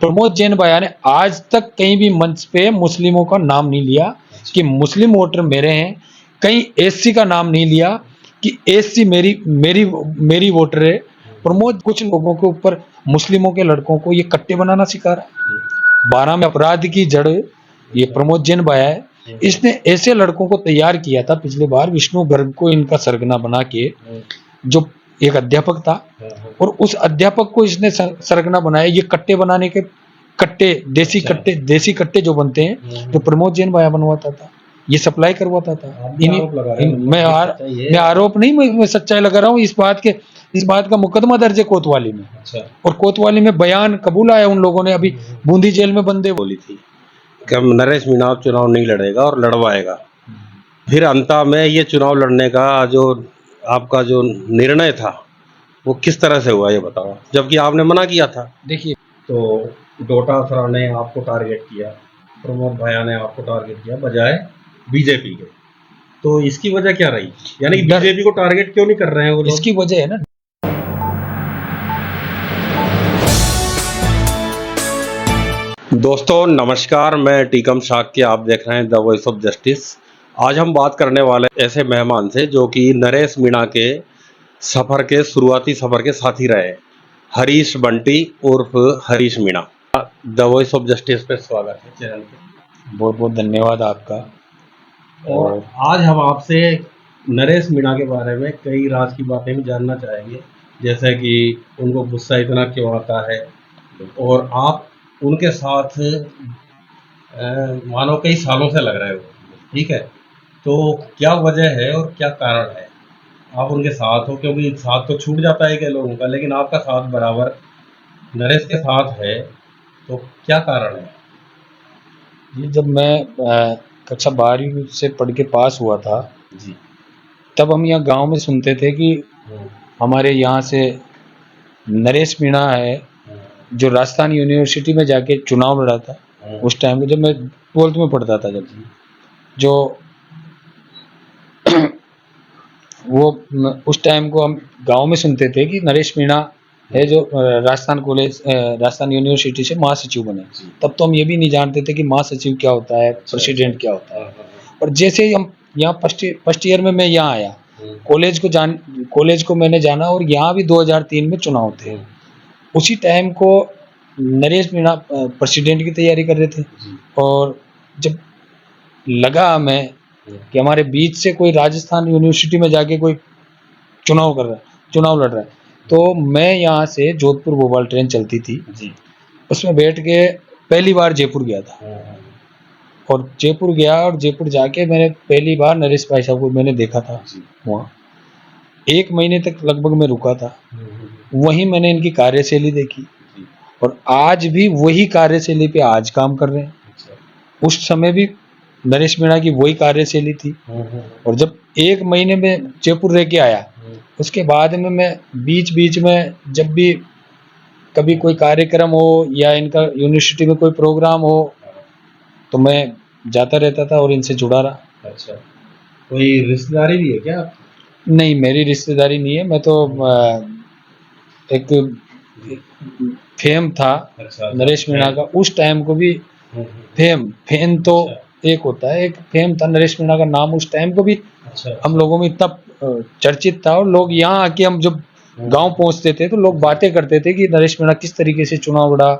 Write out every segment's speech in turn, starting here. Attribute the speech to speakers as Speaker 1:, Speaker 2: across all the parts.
Speaker 1: प्रमोद जैन भैया ने आज तक कहीं भी मंच पे मुस्लिमों का नाम नहीं लिया कि मुस्लिम वोटर मेरे हैं, कहीं एससी का नाम नहीं लिया कि एससी मेरी मेरी मेरी वोटर है। प्रमोद कुछ लोगों के ऊपर, मुस्लिमों के लड़कों को ये कट्टे बनाना सिखा रहा है। 12 में अपराध की जड़ ये प्रमोद जैन भैया है। इसने ऐसे लड़कों को तैयार किया था पिछले बार, विष्णु गर्ग को इनका सरगना बना के, जो एक अध्यापक था, और उस अध्यापक को इसने सरगना बनाया। ये कट्टे बनाने के कट्टे, देसी कट्टे जो बनते हैं, जो प्रमोद जैन भैया बनवाता था, ये सप्लाई करवाता था। मैं आरोप नहीं, मैं सच्चाई लगा रहा हूँ। इस बात का मुकदमा दर्ज है कोतवाली में। और कोतवाली में बयान कबूल आया उन लोगों ने। अभी बूंदी जेल में बंदे बोली थी
Speaker 2: कि नरेश मीणा चुनाव नहीं लड़ेगा और लड़वाएगा। फिर अंत में ये चुनाव लड़ने का जो आपका जो निर्णय था वो किस तरह से हुआ, ये बताओ, जबकि आपने मना किया था।
Speaker 1: देखिए,
Speaker 2: तो डोटासरा ने आपको टारगेट किया, प्रमोद भैया ने आपको टारगेट किया बजाय बीजेपी के, तो इसकी वजह क्या रही? यानी कि बीजेपी को टारगेट क्यों नहीं कर रहे हैं वो लोग?
Speaker 1: इसकी वजह है ना,
Speaker 2: दोस्तों नमस्कार, मैं टीकम शाक्य, आप देख रहे हैं द वॉइस ऑफ जस्टिस। आज हम बात करने वाले ऐसे मेहमान से जो कि नरेश मीणा के सफ़र के शुरुआती सफ़र के साथी रहे, हरीश बंटी उर्फ Harish Meena. The voice of justice पे स्वागत है चैनल पे।
Speaker 1: बहुत बहुत धन्यवाद आपका।
Speaker 2: और आज हम आपसे नरेश मीणा के बारे में कई राज की बातें भी जानना चाहेंगे, जैसे कि उनको गुस्सा इतना क्यों आता है, और आप उनके साथ मानो कई सालों से लग रहे हो, ठीक है, तो क्या वजह है और क्या कारण है आप उनके साथ हो? क्योंकि साथ तो छूट जाता है कई लोगों का, लेकिन आपका साथ बराबर नरेश के साथ है, तो क्या कारण है?
Speaker 1: ये जब मैं कक्षा 12वीं से पढ़ के पास हुआ था
Speaker 2: जी।
Speaker 1: तब हम यहाँ गांव में सुनते थे कि हमारे यहाँ से नरेश मीणा है जो राजस्थान यूनिवर्सिटी में जाके चुनाव लड़ा था। उस टाइम में जब मैं 12th में पढ़ता था, जब जो वो उस टाइम को हम गांव में सुनते थे कि नरेश मीणा है जो राजस्थान यूनिवर्सिटी से महासचिव बने। तब तो हम ये भी नहीं जानते थे कि महासचिव क्या होता है, प्रेसिडेंट क्या होता है। और जैसे ही हम यहाँ फर्स्ट ईयर में मैं यहाँ आया, कॉलेज को मैंने जाना, और यहाँ भी 2003 में चुनाव थे। उसी टाइम को नरेश मीणा प्रेसिडेंट की तैयारी कर रहे थे, और जब लगा हमें कि हमारे बीच से कोई राजस्थान यूनिवर्सिटी में जाके कोई चुनाव लड़ रहा है, तो मैं यहाँ से जोधपुर भोपाल ट्रेन चलती थी जी, उसमें बैठ के पहली बार जयपुर गया था। और जयपुर गया, और जयपुर जाके मैंने पहली बार नरेश भाई साहब को मैंने देखा था। वहाँ 1 महीने तक लगभग मैं रुका था। वहीं मैंने इनकी कार्यशैली देखी, और आज भी वही कार्यशैली पे आज काम कर रहे हैं। उस समय भी नरेश मीणा की वही कार्यशैली थी। और जब 1 महीने में जयपुर रह के आया, उसके बाद में मैं बीच में जब भी कभी कोई कार्यक्रम हो या इनका यूनिवर्सिटी में कोई प्रोग्राम हो, तो मैं जाता रहता था और इनसे जुड़ा रहा।
Speaker 2: अच्छा, कोई रिश्तेदारी भी है क्या?
Speaker 1: नहीं, मेरी रिश्तेदारी नहीं है। मैं तो एक फेम था। अच्छा, नरेश मीणा का उस टाइम को भी फेम तो एक होता है, एक फेम था नरेश मीणा का नाम उस टाइम को भी। अच्छा, हम लोगों में इतना चर्चित था, और लोग यहाँ आके, हम जब गांव पहुंचते थे तो लोग बातें करते थे कि नरेश मीणा किस तरीके से चुनाव लड़ा,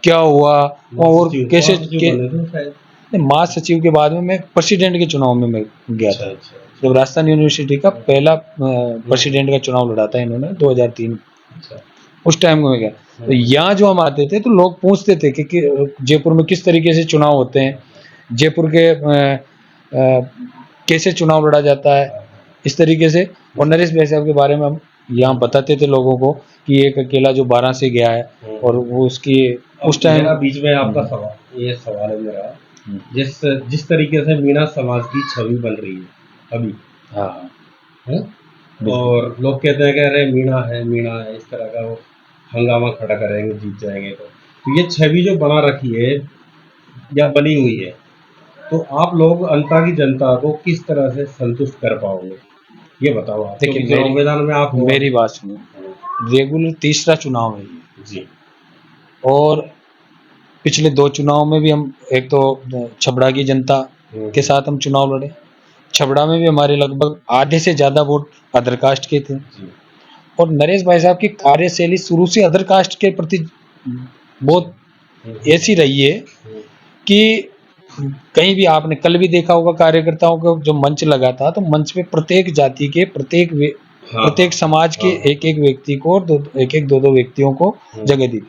Speaker 1: क्या हुआ, और कैसे महासचिव के बाद में मैं प्रेसिडेंट के चुनाव में मैं गया था। जब राजस्थान यूनिवर्सिटी का पहला प्रेसिडेंट का चुनाव लड़ा था इन्होंने 2003, उस टाइम में गया। तो यहाँ जो हम आते थे तो लोग पूछते थे कि जयपुर में किस तरीके से चुनाव होते हैं, जयपुर के कैसे चुनाव लड़ा जाता है, इस तरीके से। और नरेश भाई साहब के बारे में हम यहाँ बताते थे लोगों को कि एक अकेला जो 12 से गया है, और वो उसकी उस टाइम।
Speaker 2: बीच में आपका सवाल है मेरा, जिस तरीके से मीणा समाज की छवि बन रही है अभी,
Speaker 1: हाँ,
Speaker 2: और लोग कहते हैं कि अरे मीणा है, इस तरह का वो हंगामा खड़ा करेंगे, जीत जाएंगे। तो ये छवि जो बना रखी है या बनी हुई है, तो आप लोग अंता की जनता को किस तरह से संतुष्ट कर पाओगे, ये बताओ आप।
Speaker 1: देखिए,
Speaker 2: मैदान में आप
Speaker 1: मेरी बात सुनो। रेगुलर तीसरा चुनाव है ये जी, और पिछले 2 चुनाव में भी हम एक तो छबड़ा की जनता के साथ हम चुनाव लड़े। छबड़ा में भी हमारे लगभग आधे से ज़्यादा वोट अदर कास्ट के थे। और नरेश भाई साहब की कार्यशैली शुरू से अदर कास्ट के प्रति बहुत ऐसी रही है कि कहीं भी आपने कल भी देखा होगा कार्यकर्ताओं का जो मंच लगा था, तो मंच पे प्रत्येक जाति के प्रत्येक समाज के एक-एक व्यक्ति को एक-एक दो-दो व्यक्तियों को जगह दी।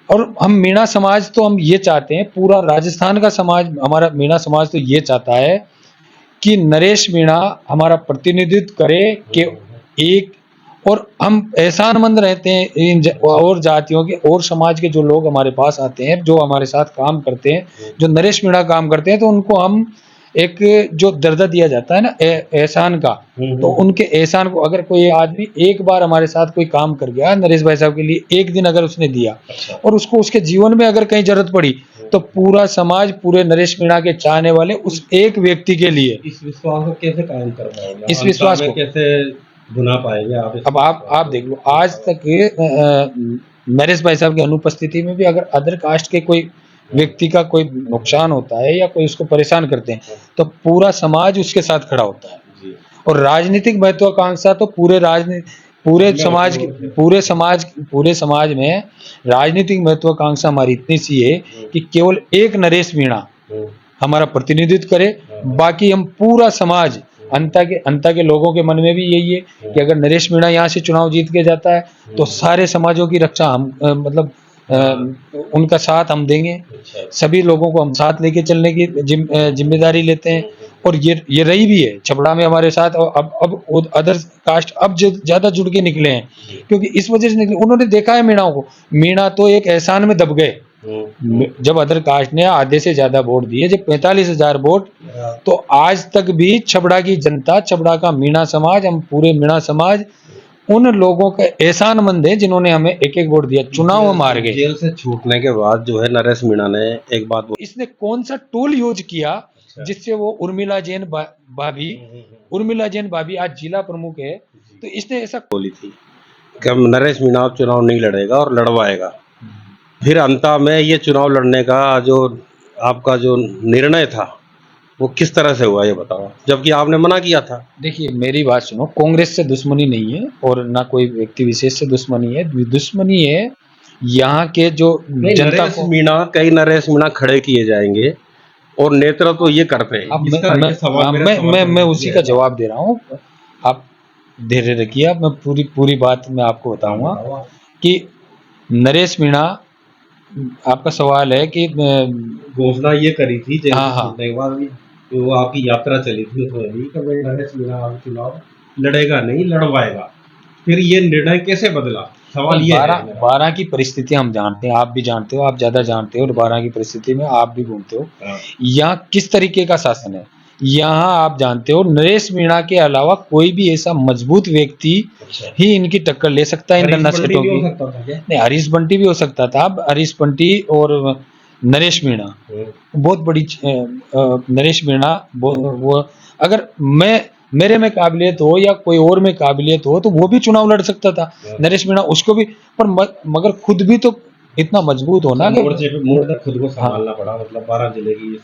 Speaker 1: और हम मीणा समाज तो हम ये चाहते हैं, पूरा राजस्थान का समाज, हमारा मीणा समाज तो ये चाहता है कि नरेश मीणा हमारा प्रतिनिधित्व करे कि एक, और हम एहसानमंद रहते हैं इन और जातियों के और समाज के जो लोग हमारे पास आते हैं, जो हमारे साथ काम करते हैं, जो नरेश मीणा काम करते हैं, तो उनको हम एक जो दर्जा दिया जाता है ना एहसान का, तो उनके एहसान को अगर कोई आदमी एक बार हमारे साथ कोई काम कर गया नरेश भाई साहब के लिए, एक दिन अगर उसने दिया और उसको उसके जीवन में अगर कहीं जरूरत पड़ी, तो पूरा समाज, पूरे नरेश मीणा के चाहने वाले उस एक व्यक्ति के लिए
Speaker 2: इस विश्वास को कैसे कायम कर पाएंगे,
Speaker 1: इस विश्वास को
Speaker 2: कैसे बुना पाएंगे आप?
Speaker 1: अब आप देख लो, आज तक नरेश भाई साहब की अनुपस्थिति में भी अगर अदर कास्ट के कोई व्यक्ति का कोई नुकसान होता है या कोई उसको परेशान करते हैं, तो पूरा समाज उसके साथ खड़ा होता है। और राजनीतिक महत्वाकांक्षा तो पूरे समाज में राजनीतिक महत्वाकांक्षा हमारी इतनी सी है कि केवल एक नरेश मीणा हमारा प्रतिनिधित्व करे, बाकी हम पूरा समाज, अंता के लोगों के मन में भी यही है कि अगर नरेश मीणा यहाँ से चुनाव जीत के जाता है, तो सारे समाजों की रक्षा हम मतलब उनका साथ हम देंगे। सभी लोगों को हम साथ लेके चलने की जिम्मेदारी लेते हैं। और ये रही भी है छपड़ा में हमारे साथ। और अब अदर कास्ट अब ज्यादा जुड़ के निकले हैं, क्योंकि इस वजह से निकले, उन्होंने देखा है मीणाओं को। मीणा तो एक एहसान में दब गए जब अदर कास्ट ने आधे से ज्यादा वोट दिए, जब 45,000 वोट, तो आज तक भी छबड़ा की जनता, छबड़ा का मीणा समाज, हम पूरे मीणा समाज उन लोगों का एहसानमंद है जिन्होंने हमें एक एक वोट दिया। चुनाव हम हार गए।
Speaker 2: जेल से छूटने के बाद जो है नरेश मीणा ने एक बात
Speaker 1: इसने कौन सा टूल यूज किया जिससे वो उर्मिला जैन भाभी आज जिला प्रमुख है, तो इसने ऐसा
Speaker 2: बोली थी कि नरेश मीणा चुनाव नहीं लड़ेगा और लड़वाएगा। फिर अंता में ये चुनाव लड़ने का जो आपका जो निर्णय था वो किस तरह से हुआ, ये बताओ, जबकि आपने मना किया था।
Speaker 1: देखिए मेरी बात सुनो, कांग्रेस से दुश्मनी नहीं है और ना कोई व्यक्ति विशेष से दुश्मनी है। दुश्मनी है यहाँ के जो जनता को।
Speaker 2: कई नरेश मीणा खड़े किए जाएंगे और नेतृत्व तो ये करते हैं।
Speaker 1: अब मैं उसी का जवाब दे रहा हूँ, आप धैर्य रखिए। अब मैं पूरी बात मैं आपको बताऊंगा कि नरेश मीणा, आपका सवाल है कि
Speaker 2: घोषणा ये करी थी
Speaker 1: हाँ,
Speaker 2: वो आपकी यात्रा चली थी उसमें भी कि भाई नरेश मीणा चुनाव लड़ेगा नहीं, लड़वाएगा। फिर ये निर्णय कैसे बदला, सवाल ये है।
Speaker 1: 12 की परिस्थिति हम जानते हैं, आप भी जानते हो, आप ज्यादा जानते हो, और 12 की परिस्थिति में आप भी घूमते हो। यहाँ किस तरीके का शासन है, यहाँ आप जानते हो नरेश मीणा के अलावा कोई भी ऐसा मजबूत व्यक्ति ही इनकी टक्कर ले सकता है इन गन्ना सेठों की। नहीं, हरीश बंटी भी हो सकता था। अब हरीश बंटी और नरेश मीणा बहुत बड़ी नरेश मीणा वो अगर मेरे में काबिलियत हो या कोई और में काबिलियत हो तो वो भी चुनाव लड़ सकता था। नरेश मीणा उसको भी, पर मगर खुद भी तो इतना मजबूत होना कि
Speaker 2: खुद को संभालना पड़ा। मतलब 12 जिले की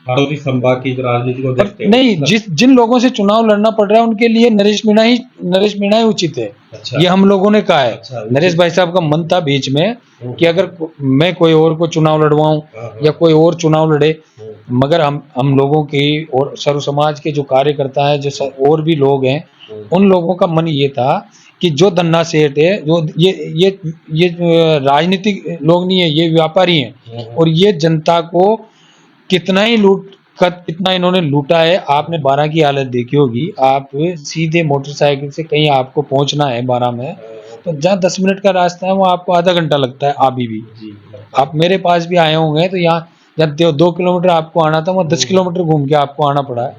Speaker 2: हड़ौती संभाग की राजनीति को देखते हैं
Speaker 1: नहीं, जिन लोगों से चुनाव लड़ना पड़ रहा है उनके लिए नरेश मीणा ही उचित है। ये हम लोगों ने कहा है। नरेश भाई साहब का मन था बीच में कि अगर मैं कोई और को चुनाव लड़वाऊं या कोई और चुनाव लड़े, मगर हम लोगों की और सर्व समाज के जो कार्यकर्ता है, जो और भी लोग हैं, उन लोगों का मन ये था कि जो धन्ना सेठ है, जो ये राजनीतिक लोग नहीं है, ये व्यापारी हैं, और ये जनता को कितना इन्होंने लूटा है। आपने 12 की हालत देखी होगी। आप सीधे मोटरसाइकिल से कहीं आपको पहुंचना है 12 में, तो जहाँ 10 मिनट का रास्ता है वो आपको आधा घंटा लगता है। अभी भी आप मेरे पास भी आए होंगे, तो यहाँ जब 2 किलोमीटर आपको आना था, वहाँ 10 किलोमीटर घूम के आपको आना पड़ा है।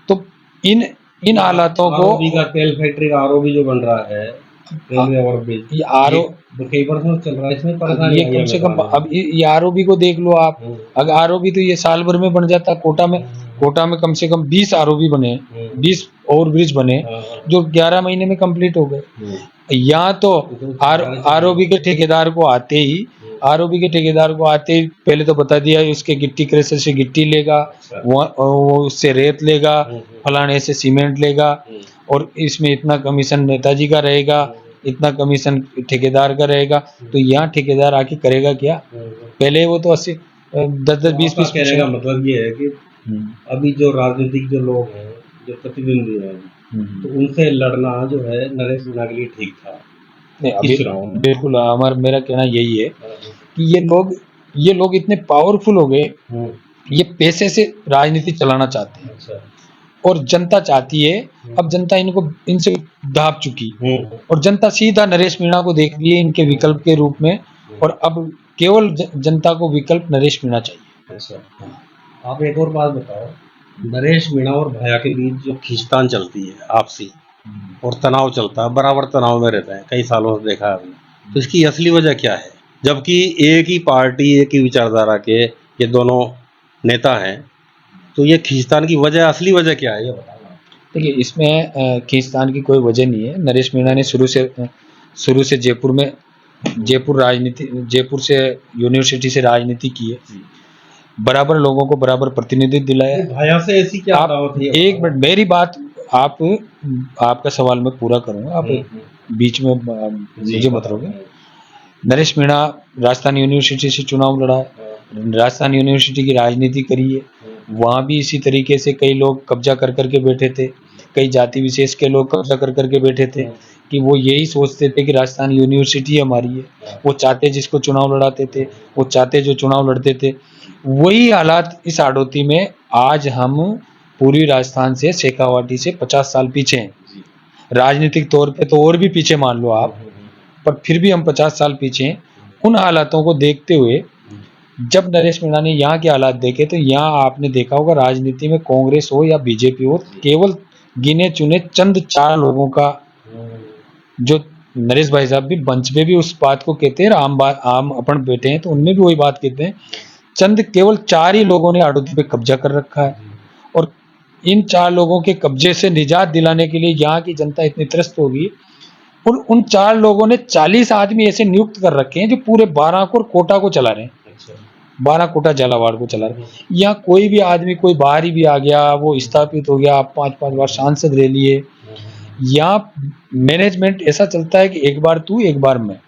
Speaker 1: तो इन हालातों को,
Speaker 2: तेल फैक्ट्री का आरओबी जो बन रहा है, कई वर्षों से चल रहा है, इसमें
Speaker 1: ये कम से कम, अब ये आरओबी को देख लो आप। अगर आरओबी तो ये साल भर में बन जाता। कोटा में कम से कम 20 आरओबी बने, 20 ओवरब्रिज बने, जो 11 महीने में कंप्लीट हो गए। यहाँ तो आरओबी के ठेकेदार को आते ही आरओबी के ठेकेदार को आते ही पहले तो बता दिया उसके गिट्टी क्रेशर से गिट्टी लेगा, वो उससे रेत लेगा, फलाने से सीमेंट लेगा, और इसमें इतना कमीशन नेताजी का रहेगा, इतना कमीशन ठेकेदार का रहेगा। तो यहाँ ठेकेदार आके करेगा क्या? पहले वो तो 80 10 20
Speaker 2: आपका कहने का
Speaker 1: 20%
Speaker 2: मतलब ये है कि अभी जो राजनीतिक जो लोग हैं, जो प्रतिद्वंदी हैं, तो उनसे लड़ना जो है नरेश मीणा के लिए ठीक था
Speaker 1: नहीं,
Speaker 2: इस
Speaker 1: अभी
Speaker 2: चुनाव में।
Speaker 1: बिल्कुल मेरा कहना यही है कि ये लोग इतने पावरफुल हो गए, ये पैसे से राजनीति चलाना चाहते हैं
Speaker 2: अच्छा।
Speaker 1: और जनता चाहती है। अब जनता इनसे दाब चुकी, और जनता सीधा नरेश मीणा को देख रही है इनके विकल्प के रूप में, और अब केवल जनता को विकल्प नरेश मीणा चाहिए।
Speaker 2: अच्छा। आप एक और बात बताओ, नरेश मीणा और भैया के बीच जो खींचतान चलती है आपसी और तनाव चलता है, बराबर तनाव में रहता है, कई सालों से देखा है हमने, तो इसकी असली वजह क्या है? जबकि एक ही पार्टी, एक ही विचारधारा के ये दोनों नेता हैं, तो ये खींचतान की वजह, असली वजह क्या है, ये बताओ।
Speaker 1: देखिए, इसमें खींचतान की कोई वजह नहीं है। नरेश मीणा ने शुरू से जयपुर से यूनिवर्सिटी से राजनीति की है, बराबर लोगों को बराबर प्रतिनिधित्व दिलाया है।
Speaker 2: भैया से ऐसी क्या दावत है?
Speaker 1: एक मिनट, मेरी बात आपका सवाल मैं पूरा करूंगा, आप बीच में मुझे मत रोकें। नरेश मीणा राजस्थान यूनिवर्सिटी से चुनाव लड़ा है, राजस्थान यूनिवर्सिटी की राजनीति करी है, वहाँ भी इसी तरीके से कई लोग कब्जा कर करके बैठे थे, कई जाति विशेष के लोग कब्जा कर करके बैठे थे कि वो यही सोचते थे कि राजस्थान यूनिवर्सिटी हमारी है। वो चाहते जिसको चुनाव लड़ाते थे, वो चाहते जो चुनाव लड़ते थे। वही हालात इस हाड़ौती में आज हम पूर्वी राजस्थान से, शेखावाटी से 50 साल पीछे हैं। राजनीतिक तौर पे तो और भी पीछे मान लो आप, पर फिर भी हम 50 साल पीछे हैं। उन हालातों को देखते हुए जब नरेश मीणा ने यहाँ के हालात देखे, तो यहाँ आपने देखा होगा राजनीति में कांग्रेस हो या बीजेपी हो, केवल गिने चुने चंद 4 लोगों का, जो नरेश भाई साहब भी मंच पे भी उस बात को कहते हैं, आम अपन बैठे हैं तो उनमें भी वही बात कहते हैं, चंद केवल 4 ही लोगों ने हाड़ौती पे कब्जा कर रखा है। और इन 4 लोगों के कब्जे से निजात दिलाने के लिए यहाँ की जनता इतनी त्रस्त होगी, और उन 4 लोगों ने 40 आदमी ऐसे नियुक्त कर रखे हैं जो पूरे 12 को कोटा को चला रहे हैं, 12 कोटा झालावाड़ को चला रहे हैं। यहाँ कोई भी आदमी, कोई बाहर ही भी आ गया, वो स्थापित हो गया, 5-5 बार सांसद रह लिए। यहाँ मैनेजमेंट ऐसा चलता है कि एक बार तू एक बार मैं।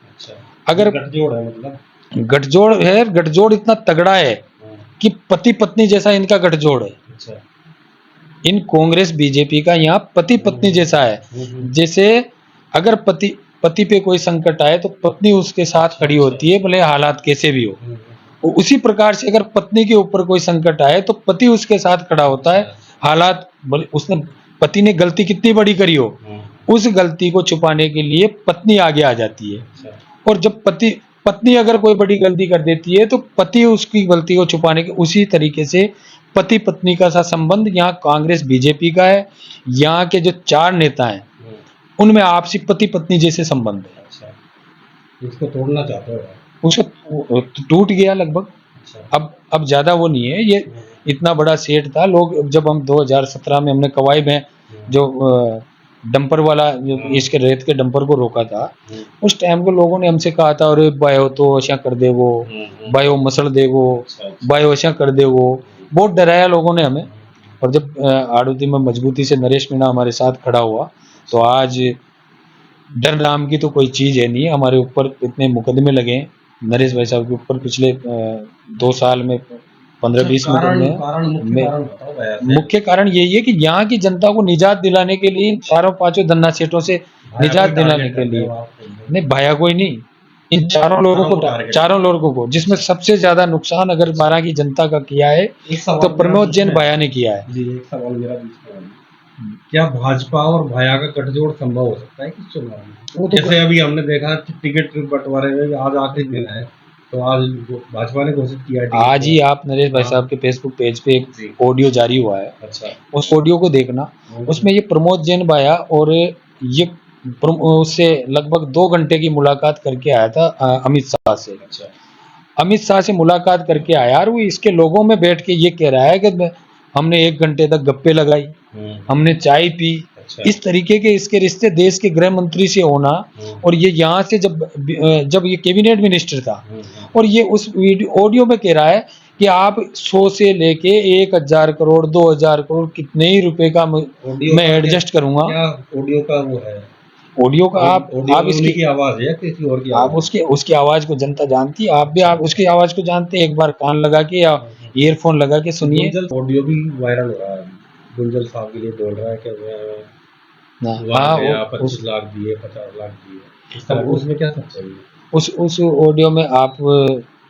Speaker 1: अगर
Speaker 2: गठजोड़ है, मतलब
Speaker 1: गठजोड़ है, गठजोड़ इतना तगड़ा है कि पति पत्नी जैसा इनका गठजोड़ है। इन कांग्रेस बीजेपी का यहाँ पति पत्नी जैसा है। जैसे अगर पति पे कोई संकट आए तो पत्नी उसके साथ खड़ी होती है, भले हालात कैसे भी हो। उसी प्रकार से अगर पत्नी के ऊपर कोई संकट आए तो पति उसके साथ खड़ा होता है, हालात उसने पति ने गलती कितनी बड़ी करी हो, उस गलती को छुपाने के लिए पत्नी आगे आ जाती है। और जब पत्नी अगर कोई बड़ी गलती कर देती है तो पति उसकी गलती को छुपाने के, उसी तरीके से पति पत्नी का सा संबंध यहाँ कांग्रेस बीजेपी का है। यहाँ के जो 4 नेता हैं उनमें आपसी पति पत्नी जैसे संबंध है।
Speaker 2: इसको तोड़ना चाहते हो?
Speaker 1: उसको टूट गया लगभग। अब ज्यादा वो नहीं है। ये इतना बड़ा सेट था। लोग जब हम 2017 में हमने कवाई में जो डंपर वाला इसके रेत के डंपर को रोका था, उस टाइम को लोगों ने हमसे कहा था, अरे बायो तो ऐसा कर दे, वो बायो मसल दे, वो बायो ऐसा कर दे, वो बहुत डराया लोगों ने हमें। और जब हाड़ौती में मजबूती से नरेश मीणा हमारे साथ खड़ा हुआ तो आज डर नाम की तो कोई चीज है नहीं। हमारे ऊपर इतने मुकदमे लगे नरेश भाई साहब के ऊपर पिछले 2 साल में 15-20 मुकदमे। मुख्य कारण यही है कि यहाँ की जनता को निजात दिलाने के लिए, 4-5 धन्ना सेठों से निजात दिलाने के लिए। नहीं, भाया कोई नहीं, इन 4 लोगों को जिसमें सबसे ज्यादा नुकसान अगर 12 की जनता का किया है तो प्रमोद जैन भाया ने किया है।
Speaker 2: एक सवाल मेरा बीच में, क्या भाजपा और भाया का गठजोड़ संभव हो सकता है किस चुनाव में? वो तो जैसे अभी हमने देखा टिकट बंटवारे में आज आखिरी दिन है, तो आज भाजपा ने घोषित किया है।
Speaker 1: आज ही आप नरेश भाई साहब के फेसबुक पेज पे एक ऑडियो जारी हुआ है।
Speaker 2: अच्छा,
Speaker 1: उस ऑडियो को देखना। उसमें ये प्रमोद जैन भाया और ये उससे लगभग 2 घंटे की मुलाकात करके आया था अमित शाह से।
Speaker 2: अच्छा,
Speaker 1: अमित शाह से मुलाकात करके आया और वो इसके लोगों में बैठ के ये कह रहा है कि हमने 1 घंटे तक गप्पे लगाई, हमने चाय पी,
Speaker 2: अच्छा।
Speaker 1: इस तरीके के इसके रिश्ते देश के गृह मंत्री से होना, और ये यहाँ से जब ये कैबिनेट मिनिस्टर था, और ये उस ऑडियो में कह रहा है कि आप 100 से लेके 1000 करोड़ 2000 करोड़ कितने ही रुपए का
Speaker 2: ऑडियो
Speaker 1: मैं
Speaker 2: का
Speaker 1: एडजस्ट करूंगा।
Speaker 2: क्या ऑडियो का वो है?
Speaker 1: ऑडियो का
Speaker 2: ऑडियो
Speaker 1: आप
Speaker 2: में उन्हीं
Speaker 1: इसकी
Speaker 2: की आवाज है या किसी और की
Speaker 1: आप
Speaker 2: आवाज
Speaker 1: उसके उसकी आवाज को जनता जानती है, आप उसकी आवाज को जानते हैं। एक बार कान लगा के या
Speaker 2: है?
Speaker 1: ईयरफोन लगा के सुनिए।
Speaker 2: गुंजल ऑडियो भी वायरल हो रहा है। गुंजल साहब के लिए बोल रहा है कि मैं
Speaker 1: हाँ
Speaker 2: वहां
Speaker 1: हाँ,
Speaker 2: गया 25 लाख दिए 50 लाख दिए इस तरह। उसमें क्या सच्चाई है?
Speaker 1: उस ऑडियो में आप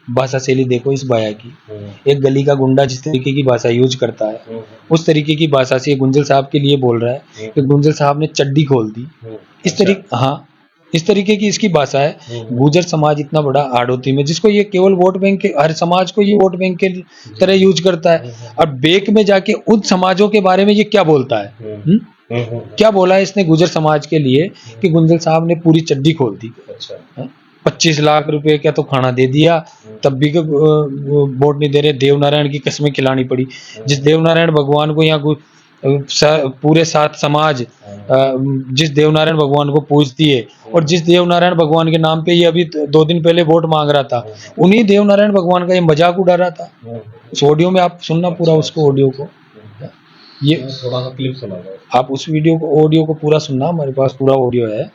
Speaker 1: भाषा शैली देखो इस बाया की। एक गली का गुंडा जिस तरीके की भाषा यूज करता है, उस तरीके की भाषा से गुंजल साहब के लिए बोल रहा है कि गुंजल साहब ने चड्डी खोल दी। इस
Speaker 2: अच्छा।
Speaker 1: तरीके, हाँ, इस तरीके की इसकी भाषा है। गुर्जर समाज इतना बड़ा हाड़ौती में, जिसको ये केवल वोट बैंक के, हर समाज को ये वोट बैंक के तरह यूज करता है। और बेक में जाके उन समाजों के बारे में ये क्या बोलता है, क्या बोला है इसने गुर्जर समाज के लिए कि गुंजल साहब ने पूरी चड्डी खोल दी।
Speaker 2: अच्छा।
Speaker 1: 25 लाख रुपए का तो खाना दे दिया, तब भी वोट नहीं दे रहे। देवनारायण की कसमें खिलानी पड़ी। जिस देवनारायण भगवान को यहाँ पूरे 7 समाज जिस देवनारायण भगवान को पूजती है, और जिस देवनारायण भगवान के नाम पे ये अभी 2 दिन पहले वोट मांग रहा था, उन्हीं देवनारायण भगवान का ये मजाक उड़ा रहा था। उस ऑडियो में आप सुनना पूरा उसको, ऑडियो को, ये
Speaker 2: थोड़ा सा क्लिप सुना दो।
Speaker 1: आप उस वीडियो को, ऑडियो को पूरा सुनना, हमारे पास पूरा ऑडियो है,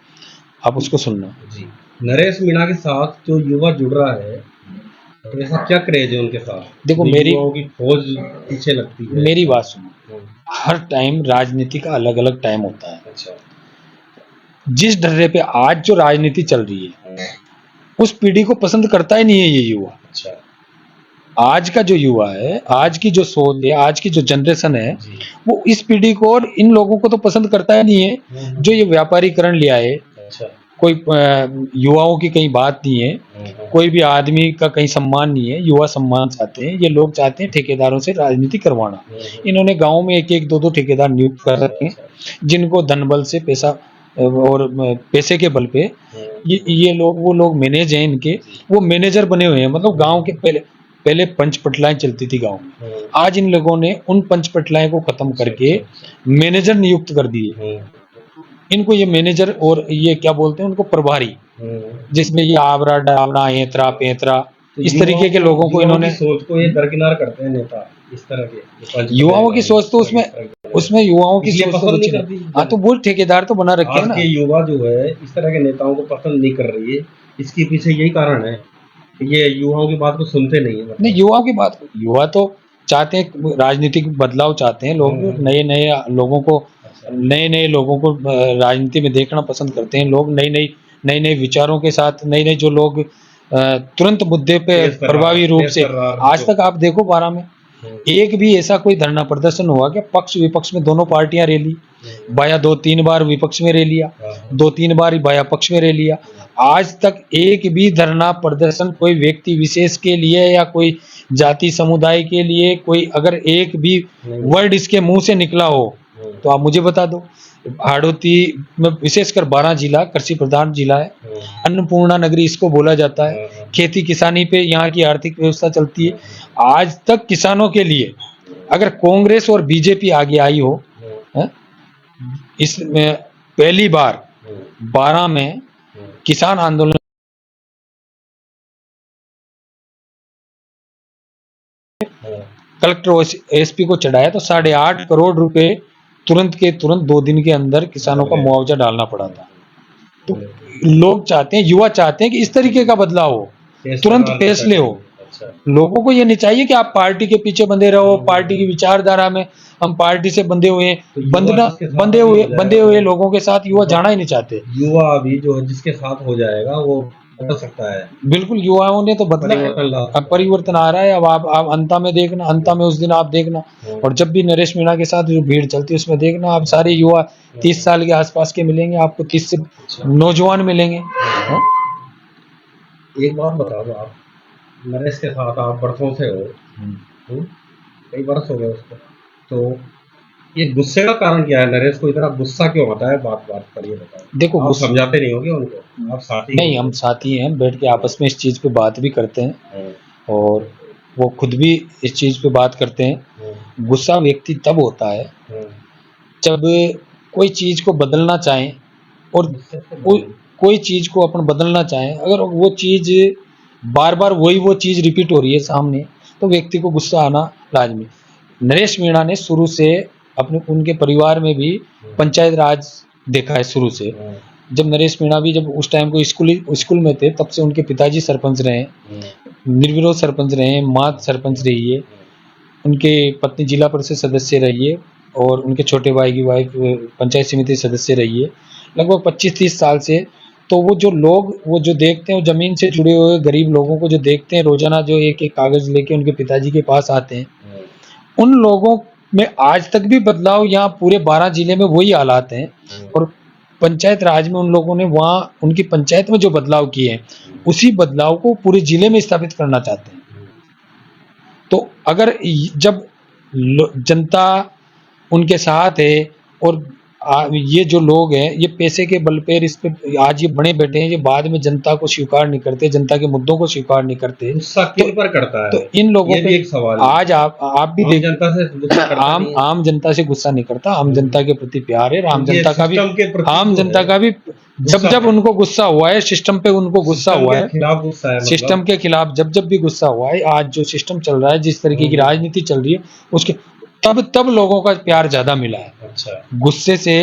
Speaker 1: आप उसको सुनना
Speaker 2: जी। नरेश मीणा के साथ जो युवा जुड़ रहा है, तो ऐसा क्या क्रेज है उनके साथ?
Speaker 1: देखो
Speaker 2: जो
Speaker 1: मेरी
Speaker 2: युवाओं की फौज पीछे लगती है।
Speaker 1: मेरी बात सुनो, हर टाइम राजनीति का अलग अलग टाइम होता है।
Speaker 2: अच्छा।
Speaker 1: जिस ढर्रे पे आज जो राजनीति चल रही है, उस पीढ़ी को पसंद करता ही नहीं है ये युवा।
Speaker 2: अच्छा।
Speaker 1: आज का जो युवा है, आज की जो सोच है, आज की जो जनरेशन है,
Speaker 2: जी।
Speaker 1: वो इस पीढ़ी को और इन लोगों को तो पसंद करता ही नहीं है। जो ये व्यापारीकरण लिया है,
Speaker 2: अच्छा।
Speaker 1: कोई युवाओं की कहीं बात नहीं है, कोई भी आदमी का कहीं सम्मान नहीं है। युवा सम्मान चाहते हैं, ये लोग चाहते हैं ठेकेदारों से राजनीति करवाना। इन्होंने गांव में एक एक दो दो ठेकेदार नियुक्त कर रखे हैं, जिनको धन बल से पैसा और पैसे के बल पे ये लोग, वो लोग मैनेज हैं इनके, वो मैनेजर बने हुए हैं। मतलब गांव के पहले पहले पंच पटलाएं चलती थी गांव में, आज इन लोगों ने उन पंच पटलाएं को खत्म करके मैनेजर नियुक्त कर दिए। इनको ये मैनेजर और ये क्या बोलते हैं उनको, प्रभारी, जिसमें ये आवरा डावरा एतरा पेतरा, इस तरीके के लोगों को इन्होंने,
Speaker 2: सोच को ये दरकिनार करते हैं नेता इस तरह के।
Speaker 1: युवाओं की सोच तो उसमें युवाओं की सोच तो बची नहीं। हाँ, तो वो ठेकेदार तो बना रखे हैं
Speaker 2: आज
Speaker 1: ना।
Speaker 2: के युवा जो है इस तरह के नेताओं को पसंद नहीं कर रही है, इसके पीछे यही कारण है कि ये युवाओं की बात को सुनते नहीं है।
Speaker 1: नहीं, युवाओं की बात, युवा तो चाहते हैं राजनीतिक बदलाव, चाहते हैं लोग, नए नए लोगों को, नए नए लोगों को राजनीति में देखना पसंद करते हैं लोग। नई नई विचारों के साथ, नई नई जो लोग तुरंत मुद्दे पे प्रभावी रूप से, आज तक आप देखो 12 में एक भी ऐसा कोई धरना प्रदर्शन हुआ कि पक्ष विपक्ष में दोनों पार्टियां रैली, बाया 2-3 बार विपक्ष में रैली लिया, 2-3 बार बाया पक्ष में रैली लिया। आज तक एक भी धरना प्रदर्शन कोई व्यक्ति विशेष के लिए या कोई जाति समुदाय के लिए, कोई अगर एक भी वर्ड इसके मुंह से निकला हो तो आप मुझे बता दो। हाड़ौती में विशेषकर 12 जिला कृषि प्रधान जिला है, अन्नपूर्णा नगरी इसको बोला जाता है। खेती किसानी पे यहाँ की आर्थिक व्यवस्था चलती है। आज तक किसानों के लिए अगर कांग्रेस और बीजेपी आगे आई हो, इसमें पहली बार 12 में किसान आंदोलन कलेक्टर और एसपी को चढ़ाया तो 8.5 करोड़ रुपए तुरंत के तुरंत 2 दिन के अंदर किसानों का मुआवजा डालना पड़ा था। तो लोग चाहते हैं, युवा चाहते हैं कि इस तरीके का बदलाव हो, तुरंत फैसले हो। लोगों को ये नहीं चाहिए कि आप पार्टी के पीछे बंधे रहो, पार्टी की विचारधारा में हम पार्टी से बंधे हुए हैं। बंधे हुए लोगों के साथ युवा जाना ही नहीं चाहते।
Speaker 2: युवा अभी जो जिसके साथ हो जाएगा वो बदल सकता है।
Speaker 1: बिल्कुल, युवाओं ने तो बदला है, अब परिवर्तन आ रहा है। अब आप अंता में देखना, अंता में उस दिन आप देखना, और जब भी नरेश मीणा के साथ जो भीड़ चलती है उसमें देखना, आप सारे युवा 30 साल के आसपास के मिलेंगे आपको, 30 से नौजवान मिलेंगे।
Speaker 2: एक बात बता दो, आप नरेश के साथ आप बरसों से हो, कई बरस हो गए उसको, तो ये गुस्से का कारण क्या है? नरेश को इतना गुस्सा क्यों होता है बात पर, ये बताओ।
Speaker 1: देखो,
Speaker 2: आप समझाते नहीं होगे उनको, आप साथी
Speaker 1: नहीं, हम साथी हैं, बैठ के आपस में इस चीज पे बात भी करते हैं, और वो खुद भी इस चीज पे बात करते हैं। गुस्सा व्यक्ति तब होता है जब कोई चीज़ को बदलना चाहें और कोई चीज़ को अपन बदलना चाहें, अगर वो चीज़ बार बार वो चीज़ रिपीट हो रही है सामने, तो व्यक्ति को गुस्सा आना लाजमी। नरेश मीणा ने शुरू से अपने उनके परिवार में भी पंचायत राज देखा है शुरू से। जब नरेश मीणा भी जब उस टाइम को स्कूल में थे, तब से उनके पिताजी सरपंच रहे, निर्विरोध सरपंच रहे, माँ सरपंच रही है, उनके पत्नी जिला परिषद सदस्य रही है और उनके छोटे भाई की वाइफ पंचायत समिति सदस्य रही है लगभग 25-30 साल से। तो वो जो लोग वो जो देखते हैं, वो जमीन से जुड़े हुए गरीब लोगों को जो देखते हैं, रोजाना जो एक एक कागज लेके उनके पिताजी के पास आते हैं, उन लोगों में आज तक भी बदलाव, यहाँ पूरे 12 जिले में वही हालात हैं। और पंचायत राज में उन लोगों ने वहाँ उनकी पंचायत में जो बदलाव किए हैं, उसी बदलाव को पूरे जिले में स्थापित करना चाहते हैं। तो अगर जब जनता उनके साथ है और ये जो लोग हैं, ये पैसे के बल पे इस पे आज ये बने बैठे हैं, ये बाद में जनता को स्वीकार नहीं करते, जनता के मुद्दों को स्वीकार नहीं करते,
Speaker 2: गुस्सा किन पर करता है?
Speaker 1: तो इन लोगों
Speaker 2: ये भी
Speaker 1: पे
Speaker 2: एक सवाल है।
Speaker 1: आज आप भी देख,
Speaker 2: जनता से गुस्सा करता नहीं है।
Speaker 1: आम जनता से गुस्सा नहीं करता, आम जनता के प्रति प्यार है, आम
Speaker 2: ये
Speaker 1: जनता का भी
Speaker 2: सिस्टम के प्रति
Speaker 1: आम
Speaker 2: जो
Speaker 1: जनता
Speaker 2: है,
Speaker 1: का भी जब उनको गुस्सा हुआ है, सिस्टम पे उनको गुस्सा
Speaker 2: सिस्टम
Speaker 1: हुआ
Speaker 2: के
Speaker 1: है,
Speaker 2: खिलाफ गुस्सा है, मतलब
Speaker 1: सिस्टम के खिलाफ जब भी गुस्सा हुआ है, आज जो सिस्टम चल रहा है, जिस तरीके की राजनीति चल रही है, उसके तब लोगों का प्यार ज्यादा मिला है।
Speaker 2: अच्छा,
Speaker 1: गुस्से से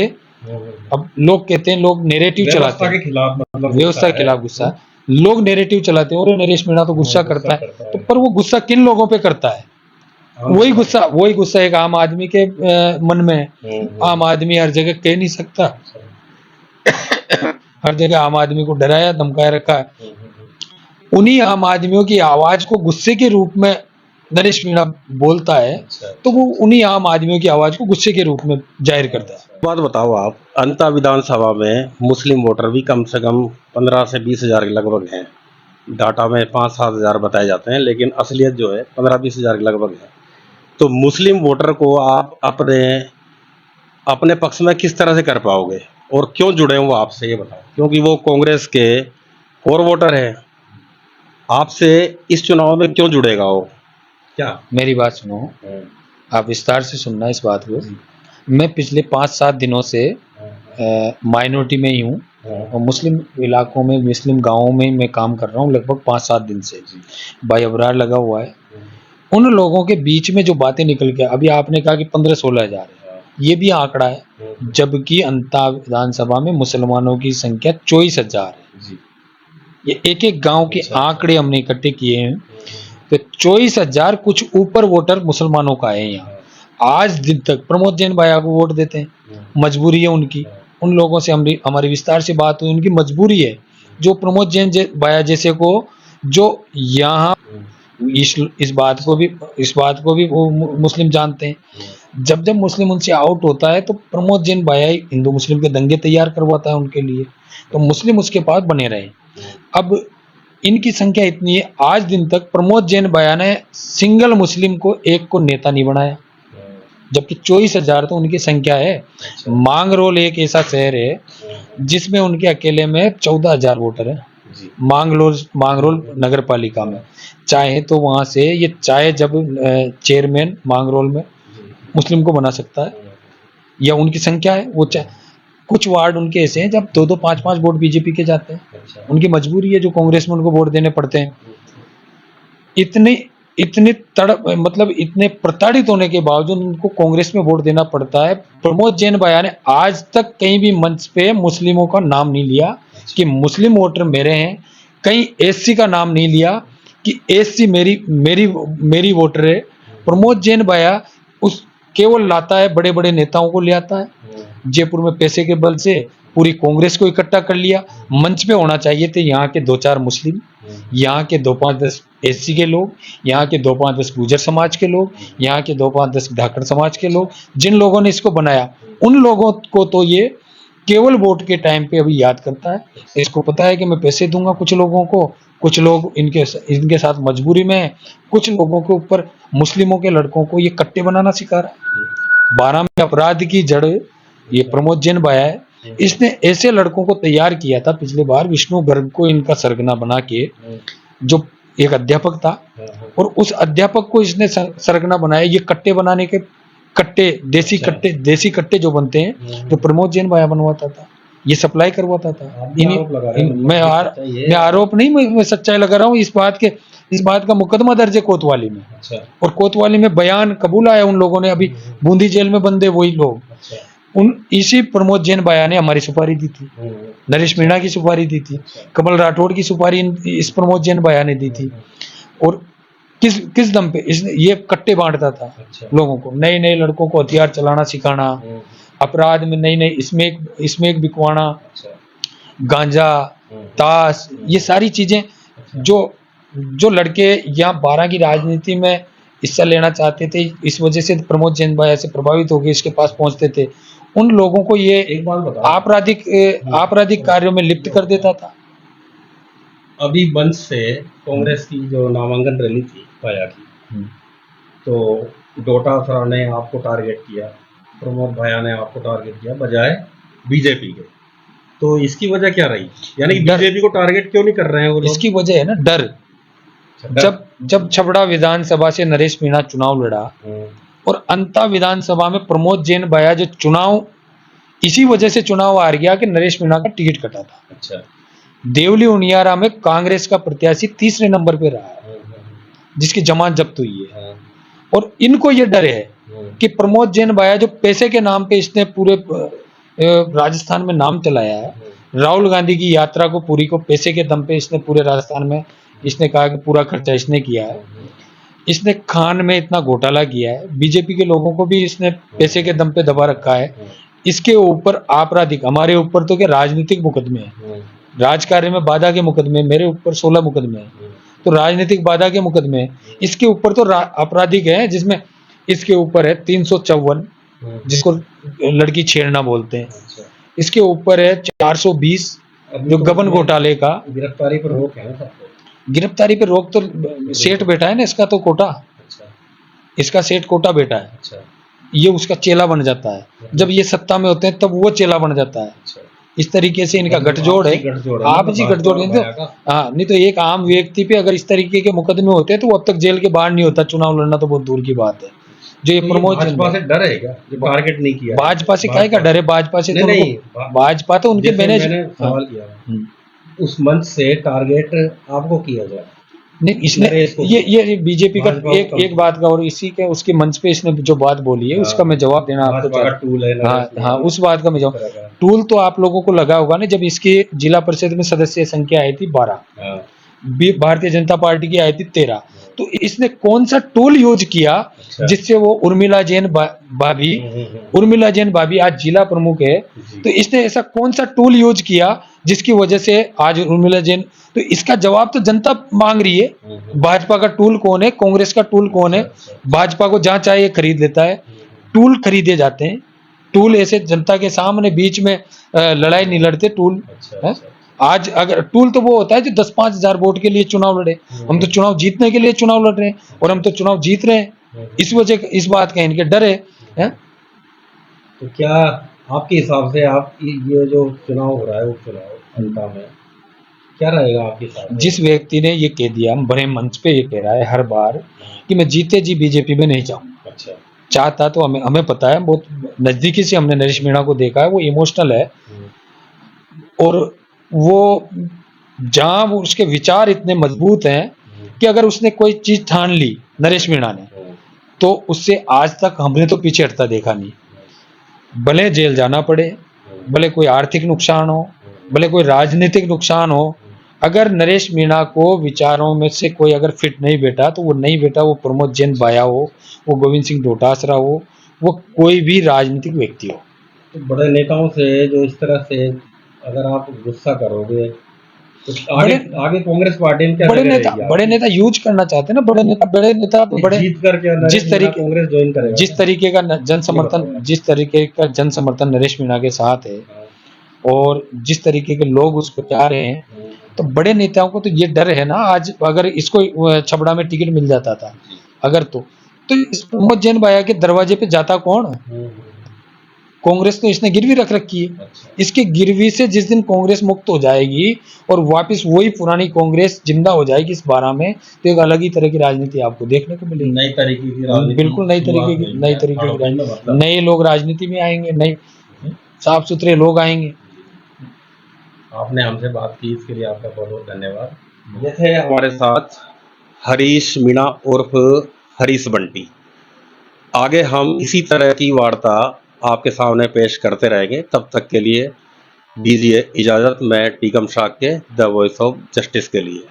Speaker 1: अब लोग कहते हैं, लोग नेरेटिव चलाते
Speaker 2: व्यवस्था के
Speaker 1: हैं,
Speaker 2: खिलाफ, मतलब
Speaker 1: व्यवस्था के खिलाफ गुस्सा, लोग नेरेटिव चलाते हैं, और नरेश मीणा तो गुस्सा करता है,
Speaker 2: करता है।
Speaker 1: तो पर वो गुस्सा किन लोगों पे करता है? वही गुस्सा एक आम आदमी के मन में है। आम आदमी हर जगह कह नहीं सकता, हर जगह आम आदमी को डराया धमकाया रखा है। उन्हीं आम आदमियों की आवाज को गुस्से के रूप में नरेश मीणा बोलता है, तो वो उन्हीं आम आदमियों की आवाज को गुस्से के रूप में जाहिर करता है।
Speaker 2: बात बताओ आप, अंता विधानसभा में मुस्लिम वोटर भी कम से कम 15 से 20 हजार के लगभग हैं। डाटा में 5-7 हजार बताए जाते हैं, लेकिन असलियत जो है 15-20 हजार के लगभग है। तो मुस्लिम वोटर को आप अपने पक्ष में किस तरह से कर पाओगे, और क्यों जुड़े वो आपसे, ये बताओ। क्योंकि वो कांग्रेस के और वोटर हैं, आपसे इस चुनाव में क्यों जुड़ेगा वो? क्या
Speaker 1: मेरी बात सुनो, आप विस्तार से सुनना इस बात को। मैं पिछले 5-7 दिनों से माइनॉरिटी में ही हूँ, और मुस्लिम इलाकों में, मुस्लिम गांवों में मैं काम कर रहा हूँ लगभग 5-7 दिन से। भाई अबरार लगा हुआ है। उन लोगों के बीच में जो बातें निकल के, अभी आपने कहा कि 15-16 हजार है, ये भी आंकड़ा है, जबकि अंता विधानसभा में मुसलमानों की संख्या 24,000 है। ये एक एक गांव के आंकड़े हमने इकट्ठे किए हैं, तो 24,000 कुछ ऊपर वोटर मुसलमानों का है यहाँ। आज दिन तक प्रमोद जैन भाया को वोट देते हैं, मजबूरी है उनकी। उन लोगों से हमारी विस्तार से बात हुई, उनकी मजबूरी है, जो प्रमोद जैन भाया जैसे को, जो यहाँ इस बात को भी वो मुस्लिम जानते हैं। जब मुस्लिम उनसे आउट होता है, तो प्रमोद जैन भाया हिंदू मुस्लिम के दंगे तैयार करवाता है उनके लिए, तो मुस्लिम उसके पास बने रहे। अब इनकी संख्या इतनी है, आज दिन तक प्रमोद जैन भाया ने सिंगल मुस्लिम को एक को नेता नहीं बनाया, जबकि 24,000 तो उनकी संख्या है। मांगरोल एक ऐसा शहर है जिसमें उनके अकेले में 14,000 वोटर है। मांगरोल नगर पालिका में, चाहे तो वहां से ये चाहे जब चेयरमैन मांगरोल में मुस्लिम को बना सकता है, या उनकी संख्या है वो। कुछ वार्ड उनके ऐसे हैं जब 2-2, 5-5 वोट बीजेपी के जाते हैं, उनकी मजबूरी है, जो कांग्रेस में उनको वोट देने पड़ते हैं। इतने मतलब इतने प्रताड़ित होने के बावजूद उनको कांग्रेस में वोट देना पड़ता है। प्रमोद जैन भाया ने आज तक कहीं भी मंच पे मुस्लिमों का नाम नहीं लिया कि मुस्लिम वोटर मेरे हैं, कहीं एससी का नाम नहीं लिया कि एससी मेरी वोटर है। प्रमोद जैन भाया उस केवल लाता है, बड़े बड़े नेताओं को ले आता है, जयपुर में पैसे के बल से पूरी कांग्रेस को इकट्ठा कर लिया। मंच पे होना चाहिए थे यहाँ के 2-4 मुस्लिम, यहाँ के 2-5-10 एससी के लोग, यहाँ के 2-5-10 गुर्जर समाज के लोग, यहाँ के 2-5-10 ढाकर समाज के लोग, जिन लोगों ने इसको बनाया, उन लोगों को तो ये केवल वोट के टाइम पे अभी याद करता है। इसको पता है कि मैं पैसे दूंगा कुछ लोगों को, कुछ लोग इनके साथ मजबूरी में है, कुछ लोगों के ऊपर मुस्लिमों के लड़कों को ये कट्टे बनाना सिखा रहा है। 12 में अपराध की जड़ ये प्रमोद जैन भाया है। इसने ऐसे लड़कों को तैयार किया था पिछले बार, विष्णु गर्ग को इनका सरगना बना के, जो एक अध्यापक था, और उस अध्यापक को इसने सरगना बनाया। ये कट्टे बनाने के कट्टे, देसी
Speaker 2: अच्छा।
Speaker 1: देसी कट्टे जो बनते हैं, जो प्रमोद जैन भाया बनवाता था, ये सप्लाई करवाता था।
Speaker 2: आप भी आरोप लगा रहे हैं, सच्चाई है?
Speaker 1: मैं आरोप नहीं, मैं सच्चाई लगा रहा हूँ इस बात का मुकदमा दर्ज है कोतवाली में,
Speaker 2: अच्छा।
Speaker 1: और कोतवाली में बयान कबूल आया उन लोगों ने। अभी बूंदी जेल में बंदे वही लोग,
Speaker 2: अच्छा।
Speaker 1: उन इसी प्रमोद जैन भाया ने हमारी सुपारी दी थी, नरेश मीणा की सुपारी दी थी,
Speaker 2: अच्छा।
Speaker 1: कमल राठौड़ की सुपारी इस प्रमोद जैन भाया ने दी थी। और किस किस दम पे इसने ये कट्टे बांटता था
Speaker 2: अच्छा।
Speaker 1: लोगों को, नए नए लड़कों को हथियार चलाना सिखाना, अपराध में नई नई इसमें बिकवाना,
Speaker 2: अच्छा।
Speaker 1: गांजा, ताश, ये सारी चीजें जो जो लड़के यहाँ 12 की राजनीति में हिस्सा लेना चाहते थे, इस वजह से प्रमोद जैन भाई ऐसे प्रभावित हो गए, इसके पास पहुंचते थे, उन लोगों को ये
Speaker 2: एक बात बताओ,
Speaker 1: आपराधिक कार्यों में लिप्त कर देता था।
Speaker 2: अभी मंच से कांग्रेस की जो नामांकन रैली थी पाया की, तो डोटा सर ने आपको टारगेट किया, प्रमोद भैया ने आपको टारगेट किया बजाय बीजेपी के, तो इसकी वजह क्या रही? यानी कि बीजेपी को टारगेट क्यों नहीं कर रहे हैं वो लोग?
Speaker 1: इसकी वजह है ना डर। जब छबड़ा विधानसभा से नरेश मीणा चुनाव लड़ा, और अंता विधानसभा में प्रमोद जैन भाया जो चुनाव इसी वजह से चुनाव हार गया कि नरेश मीणा का टिकट कटा था।
Speaker 2: अच्छा।
Speaker 1: देवली उनियारा में कांग्रेस का प्रत्याशी तीसरे नंबर पे रहा है, जिसकी जमानत जब्त हुई है। और इनको ये डर है कि प्रमोद जैन भाया जो पैसे के नाम पे इसने पूरे राजस्थान में नाम चलाया है, राहुल गांधी की यात्रा को पूरी को पैसे के दम पे इसने पूरे राजस्थान में, इसने कहा कि पूरा खर्चा इसने किया है, इसने खान में इतना घोटाला किया है, बीजेपी के लोगों को भी इसने पैसे के दम पे दबा रखा है। इसके ऊपर आपराधिक, हमारे ऊपर तो क्या राजनीतिक मुकदमे हैं, राजकार्य में बाधा के मुकदमे, मेरे ऊपर 16 मुकदमे हैं, तो राजनीतिक बाधा के मुकदमे हैं। इसके ऊपर तो आपराधिक है, जिसमें इसके ऊपर है 354, जिसको लड़की छेड़ना बोलते हैं। इसके ऊपर है 420 जो गबन घोटाले का।
Speaker 2: गिरफ्तारी पर रोक है ना सबको?
Speaker 1: गिरफ्तारी पर रोक तो सेठ बेटा है ना इसका, तो कोटा, इसका सेठ कोटा बेटा है।
Speaker 2: अच्छा।
Speaker 1: ये उसका चेला बन जाता है, जब ये सत्ता में होते हैं तब वो चेला बन जाता है। इस तरीके से इनका गठजोड़ है, आपसी गठजोड़ है। तो हाँ, नहीं तो एक आम व्यक्ति पे अगर इस तरीके के मुकदमे होते हैं तो वो अब तक जेल के बाहर नहीं होता, चुनाव लड़ना तो बहुत दूर की बात है। जो ये प्रमोद
Speaker 2: भाजपा से डर है क्या, जो टारगेट नहीं किया?
Speaker 1: भाजपा से काहे का डर है? भाजपा से तो
Speaker 2: नहीं,
Speaker 1: भाजपा तो उनके
Speaker 2: मैंने सवाल किया, उस मंच से टारगेट आपको किया जाए
Speaker 1: नहीं, इसने ये बीजेपी का एक बात का, और इसी के उसके मंच पे इसने जो बात बोली है उसका मैं जवाब देना आपको चाहता हूं। हाँ, उस बात का मैं जवाब, टूल तो आप लोगों को लगा होगा ना, जब इसकी जिला परिषद में सदस्य संख्या आई थी 12, भारतीय जनता पार्टी की आई थी 13, तो इसने कौन सा टूल यूज किया जिससे वो उर्मिला जैन भाभी आज जिला प्रमुख है, तो इसने ऐसा कौन सा टूल यूज किया जिसकी वजह से आज उर्मिला जैन, तो इसका जवाब तो जनता मांग रही है। भाजपा का टूल कौन है, कांग्रेस का टूल कौन है? भाजपा को जहां चाहिए खरीद लेता है, टूल खरीदे जाते हैं। टूल ऐसे जनता के सामने बीच में लड़ाई नहीं लड़ते टूल। आज अगर टूल तो वो होता है जो 10-5 हजार वोट के लिए चुनाव लड़े, हम तो चुनाव जीतने के लिए चुनाव लड़ रहे हैं, और हम तो चुनाव जीत रहे हैं। इस वजह, इस बात का इनके डर है?
Speaker 2: तो क्या आपके हिसाब से आप ये जो चुनाव हो रहा है, उपचुनाव अंता में क्या रहेगा आपके साथ?
Speaker 1: जिस व्यक्ति ने ये कह दिया, बड़े मंच पे ये कह रहा है हर बार कि मैं जीते जी बीजेपी में नहीं जाऊंगा।
Speaker 2: अच्छा।
Speaker 1: चाहता तो हमें पता है, बहुत नजदीकी से हमने नरेश मीणा को देखा है, वो इमोशनल है, और वो जहां वो उसके विचार इतने मजबूत हैं कि अगर उसने कोई चीज ठान ली नरेश मीणा ने, तो उससे आज तक हमने तो पीछे हटता देखा नहीं। भले जेल जाना पड़े, भले कोई आर्थिक नुकसान हो, भले कोई राजनीतिक नुकसान हो, अगर नरेश मीणा को विचारों में से कोई अगर फिट नहीं बैठा तो वो नहीं बैठा। वो प्रमोद जैन भाया हो, वो गोविंद सिंह डोटासरा हो, वो कोई भी राजनीतिक व्यक्ति हो।
Speaker 2: तो बड़े नेताओं से जो इस तरह से अगर आप गुस्सा करोगे तो आगे कांग्रेस पार्टी में क्या
Speaker 1: बड़े नेता यूज करना चाहते हैं ना, बड़े नेता
Speaker 2: जीत करके कांग्रेस ज्वाइन करेगा।
Speaker 1: जिस तरीके का जन समर्थन नरेश मीणा के साथ है, और जिस तरीके के लोग उसको चाह रहे हैं, तो बड़े नेताओं को तो ये डर है ना। आज अगर इसको छबड़ा में टिकट मिल जाता था अगर, तो इस प्रमोद जैन भाया के दरवाजे पे जाता कौन? कांग्रेस तो इसने गिरवी रख रखी है।
Speaker 2: अच्छा।
Speaker 1: इसकी गिरवी से जिस दिन कांग्रेस मुक्त हो जाएगी और वापस वही पुरानी कांग्रेस जिंदा हो जाएगी इस 12 में, तो एक अलग ही तरह की राजनीति आपको देखने को मिलेगी।
Speaker 2: नई तरीके की राजनीति
Speaker 1: बिल्कुल नई
Speaker 2: शुरुआत
Speaker 1: तरीके की
Speaker 2: हुई है, हड़प्पी में
Speaker 1: राजनीति,
Speaker 2: मतलब।
Speaker 1: नए लोग राजनीति में आएंगे, नए साफ सुथरे लोग आएंगे।
Speaker 2: आपने हमसे बात की, इसके लिए आपका बहुत बहुत धन्यवाद। जैसे हमारे साथ हरीश मीणा उर्फ हरीश बंटी, आगे हम इसी तरह की वार्ता आपके सामने पेश करते रहेंगे। तब तक के लिए दीजिए इजाज़त, मैं Tikam Shakya, the voice of justice के लिए।